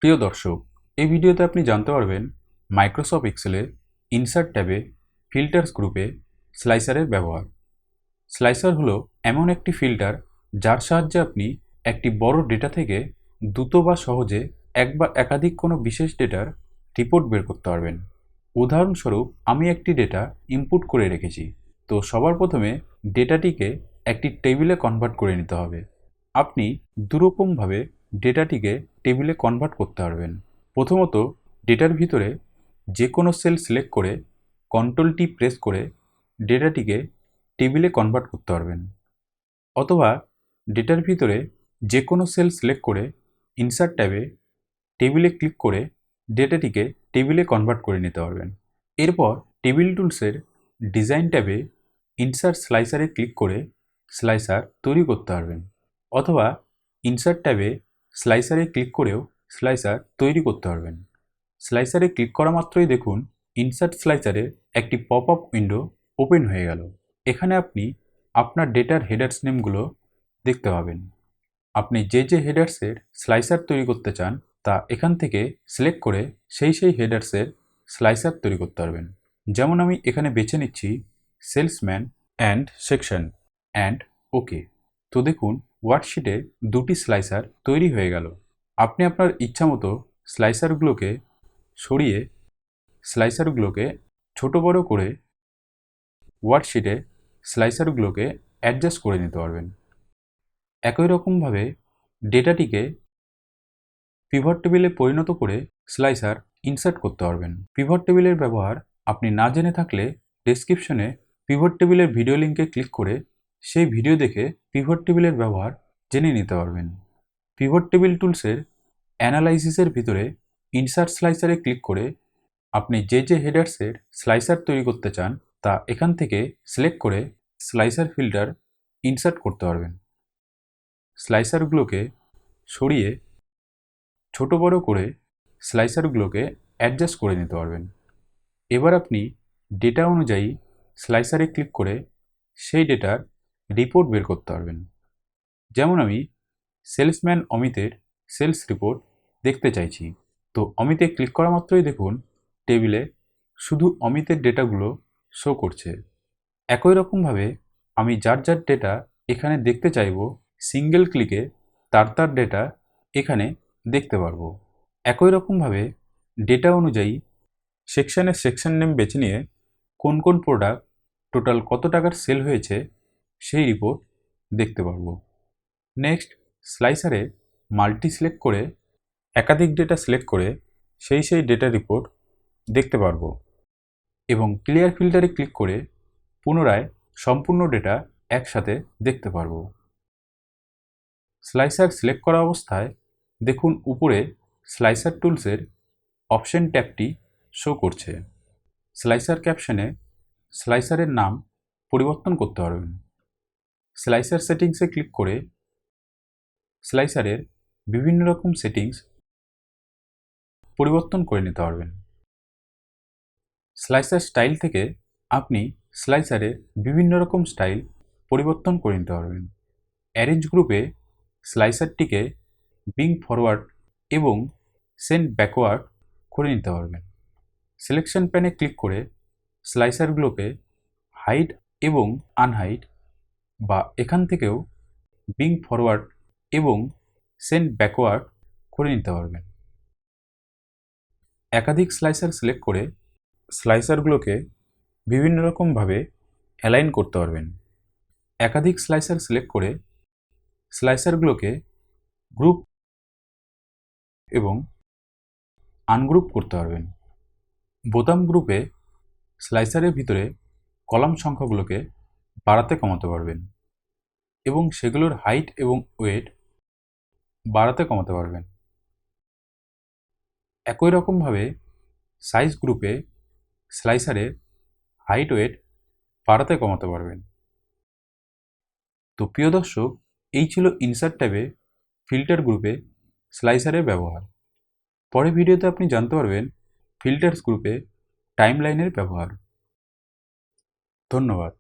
প্রিয় দর্শক, এই ভিডিওতে আপনি জানতে পারবেন মাইক্রোসফট এক্সেলে ইনসার্ট ট্যাবে ফিল্টার্স গ্রুপে স্লাইসারের ব্যবহার। স্লাইসার হলো এমন একটি ফিল্টার যার সাহায্যে আপনি একটি বড় ডেটা থেকে দ্রুত বা সহজে এক বা একাধিক কোনো বিশেষ ডেটার রিপোর্ট বের করতে পারবেন। উদাহরণস্বরূপ আমি একটি ডেটা ইনপুট করে রেখেছি, তো সবার প্রথমে ডেটাটিকে একটি টেবিলে কনভার্ট করে নিতে হবে। আপনি দুরকমভাবে ডেটাটিকে টেবিলে কনভার্ট করতে পারবেন। প্রথমত, ডেটার ভিতরে যে কোনো সেল সিলেক্ট করে কন্ট্রোল টি প্রেস করে ডেটাটিকে টেবিলে কনভার্ট করতে পারবেন, অথবা ডেটার ভিতরে যে কোনো সেল সিলেক্ট করে ইনসার্ট ট্যাবে টেবিলে ক্লিক করে ডেটাটিকে টেবিলে কনভার্ট করে নিতে পারবেন। এরপর টেবিল টুলসের ডিজাইন ট্যাবে ইনসার্ট স্লাইসারে ক্লিক করে স্লাইসার তৈরি করতে পারবেন, অথবা ইনসার্ট ট্যাবে স্লাইসারে ক্লিক করেও স্লাইসার তৈরি করতে পারবেন। স্লাইসারে ক্লিক করা মাত্রই দেখুন ইনসার্ট স্লাইসারে একটি পপ আপ উইন্ডো ওপেন হয়ে গেল। এখানে আপনি আপনার ডেটার হেডার্স নেমগুলো দেখতে পাবেন। আপনি যে হেডার্সের স্লাইসার তৈরি করতে চান তা এখান থেকে সিলেক্ট করে সেই হেডার্সের স্লাইসার তৈরি করতে পারবেন। যেমন আমি এখানে বেছে নিচ্ছি salesman and section and okay. তো দেখুন ওয়ার্কশিটে দুটি স্লাইসার তৈরি হয়ে গেল। আপনি আপনার ইচ্ছামতো স্লাইসারগুলোকে সরিয়ে স্লাইসারগুলোকে ছোট বড় করে ওয়ার্কশিটে স্লাইসারগুলোকে অ্যাডজাস্ট করে নিতে পারবেন। একই রকমভাবে ডেটাটিকে পিভট টেবিলে পরিণত করে স্লাইসার ইনসার্ট করতে পারবেন। পিভট টেবিলের ব্যবহার আপনি না জেনে থাকলে ডেসক্রিপশনে পিভট টেবিলের ভিডিও লিঙ্কে ক্লিক করে সেই ভিডিও দেখে পিভট টেবিলের ব্যবহার জেনে নিতে পারবেন। পিভট টেবিল টুলসের অ্যানালাইসিসের ভিতরে ইনসার্ট স্লাইসারে ক্লিক করে আপনি যে হেডার্সের স্লাইসার তৈরি করতে চান তা এখান থেকে সিলেক্ট করে স্লাইসার ফিল্টার ইনসার্ট করতে পারবেন। স্লাইসারগুলোকে সরিয়ে ছোট বড় করে স্লাইসারগুলোকে অ্যাডজাস্ট করে নিতে পারবেন। এবার আপনি ডেটা অনুযায়ী স্লাইসারে ক্লিক করে সেই ডেটার রিপোর্ট বের করতে পারবেন। যেমন আমি সেলসম্যান অমিতের সেলস রিপোর্ট দেখতে চাইছি, তো অমিতে ক্লিক করা মাত্রই দেখুন টেবিলে শুধু অমিতের ডেটাগুলো শো করছে। একই রকমভাবে আমি যার ডেটা এখানে দেখতে চাইব সিঙ্গেল ক্লিকে তার ডেটা এখানে দেখতে পারবো। একই রকমভাবে ডেটা অনুযায়ী সেকশনের সেকশন নেম বেছে নিয়ে কোন প্রোডাক্ট টোটাল কত টাকার সেল হয়েছে সেই রিপোর্ট দেখতে পারবো। নেক্সট, স্লাইসারে মাল্টি সিলেক্ট করে একাধিক ডেটা সিলেক্ট করে সেই ডেটা রিপোর্ট দেখতে পারবো, এবং ক্লিয়ার ফিল্টারে ক্লিক করে পুনরায় সম্পূর্ণ ডেটা একসাথে দেখতে পারবো। স্লাইসার সিলেক্ট করা অবস্থায় দেখুন উপরে স্লাইসার টুলসের অপশন ট্যাবটি শো করছে। স্লাইসার ক্যাপশনে স্লাইসারের নাম পরিবর্তন করতে পারবেন। স্লাইসার সেটিংসে ক্লিক করে স্লাইসারের বিভিন্ন রকম সেটিংস পরিবর্তন করে নিতে পারবেন। স্লাইসার স্টাইল থেকে আপনি স্লাইসারে বিভিন্ন রকম স্টাইল পরিবর্তন করে নিতে পারবেন। অ্যারেঞ্জ গ্রুপে স্লাইসারটিকে ব্রিং ফরওয়ার্ড এবং সেন্ড ব্যাকওয়ার্ড করে নিতে পারবেন। সিলেকশন প্যানে ক্লিক করে স্লাইসারগুলোকে হাইড এবং আনহাইড বা এখান থেকেও ব্রিং ফরওয়ার্ড এবং সেন্ড ব্যাকওয়ার্ড করে নিতে পারবেন। একাধিক স্লাইসার সিলেক্ট করে স্লাইসারগুলোকে বিভিন্ন রকমভাবে অ্যালাইন করতে পারবেন। একাধিক স্লাইসার সিলেক্ট করে স্লাইসারগুলোকে গ্রুপ এবং আনগ্রুপ করতে পারবেন। বোতাম গ্রুপে স্লাইসারের ভিতরে কলাম সংখ্যাগুলোকে বাড়াতে কমাতে পারবেন এবং সেগুলোর হাইট এবং ওয়েট বাড়াতে কমাতে পারবেন। একই রকমভাবে সাইজ গ্রুপে স্লাইসারের হাইট ওয়েট বাড়াতে কমাতে পারবেন। তো প্রিয় দর্শক, এই ছিল ইনসার্ট ট্যাবে ফিল্টার গ্রুপে স্লাইসারের ব্যবহার। পরের ভিডিওতে আপনি জানতে পারবেন ফিল্টার্স গ্রুপে টাইমলাইনের ব্যবহার। ধন্যবাদ।